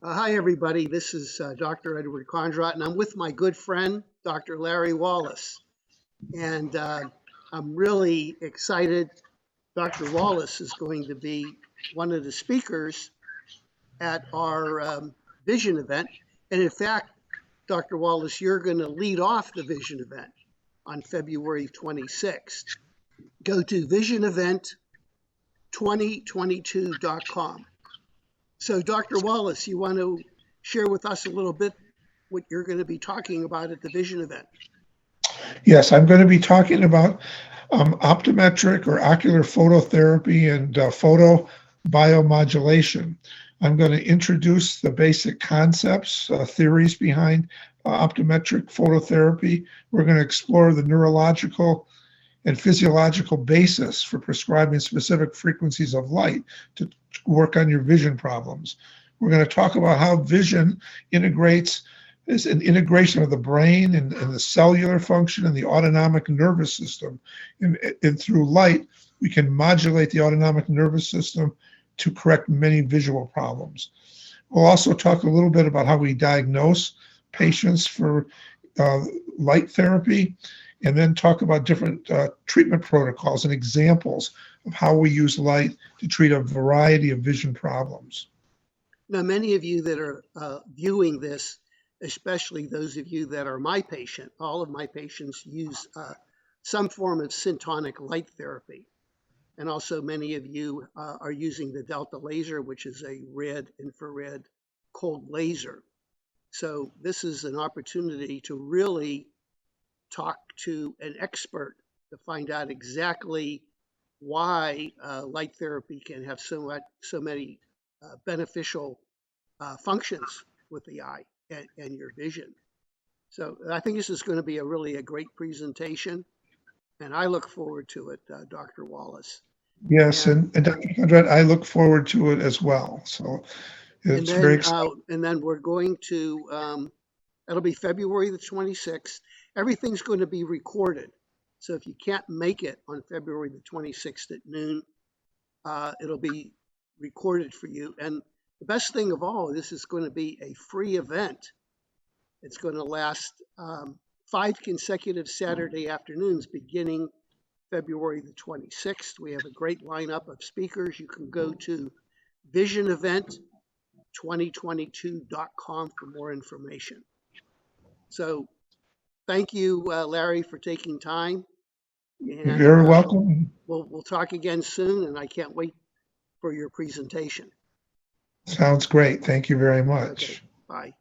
Hi, everybody. This is Dr. Edward Condrot, and I'm with my good friend, Dr. Larry Wallace. And I'm really excited. Dr. Wallace is going to be one of the speakers at our vision event. And in fact, Dr. Wallace, you're going to lead off the vision event on February 26th. Go to visionevent2022.com. So, Dr. Wallace, you want to share with us a little bit what you're going to be talking about at the Vision event? Yes, I'm going to be talking about optometric or ocular phototherapy and photobiomodulation. I'm going to introduce the basic concepts, theories behind optometric phototherapy. We're going to explore the neurological and physiological basis for prescribing specific frequencies of light to work on your vision problems. We're going to talk about how vision integrates is an integration of the brain and the cellular function and the autonomic nervous system. And through light, we can modulate the autonomic nervous system to correct many visual problems. We'll also talk a little bit about how we diagnose patients for light therapy, and then talk about different treatment protocols and examples of how we use light to treat a variety of vision problems. Now, many of you that are viewing this, especially those of you that are my patient, all of my patients use some form of syntonic light therapy. And also many of you are using the Delta laser, which is a red infrared cold laser. So this is an opportunity to really talk to an expert to find out exactly why light therapy can have so many beneficial functions with the eye and your vision. So I think this is going to be really a great presentation, and I look forward to it, Dr. Wallace. Yes, and Dr. Conrad, I look forward to it as well. So it's very exciting. And then we're going to, it'll be February the 26th. Everything's going to be recorded. So if you can't make it on February the 26th at noon, it'll be recorded for you. And the best thing of all, this is going to be a free event. It's going to last 5 consecutive Saturday afternoons beginning February the 26th. We have a great lineup of speakers. You can go to visionevent2022.com for more information. So thank you, Larry, for taking time. And, you're very welcome. We'll talk again soon, and I can't wait for your presentation. Sounds great. Thank you very much. Okay. Bye.